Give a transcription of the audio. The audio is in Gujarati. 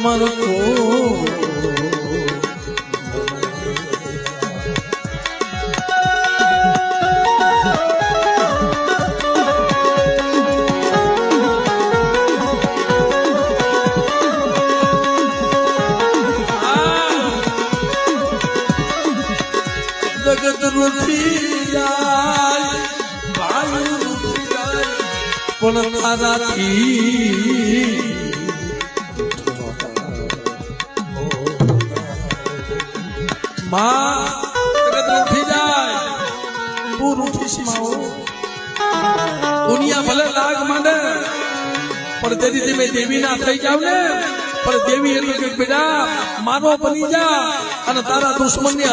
મારો જગત રૂઠી જાય ભાઈ રૂઠી જાય પણ તારાથી માં જગત રૂઠી જાય તું રૂઠીશ માઓ દુનિયા ભલે લાગ માંડે પણ તેથી તમે દેવી ના થઈ જાવ ને પણ દેવી એટલે કે બેટા મારો બની જા અને તારા દુશ્મન ને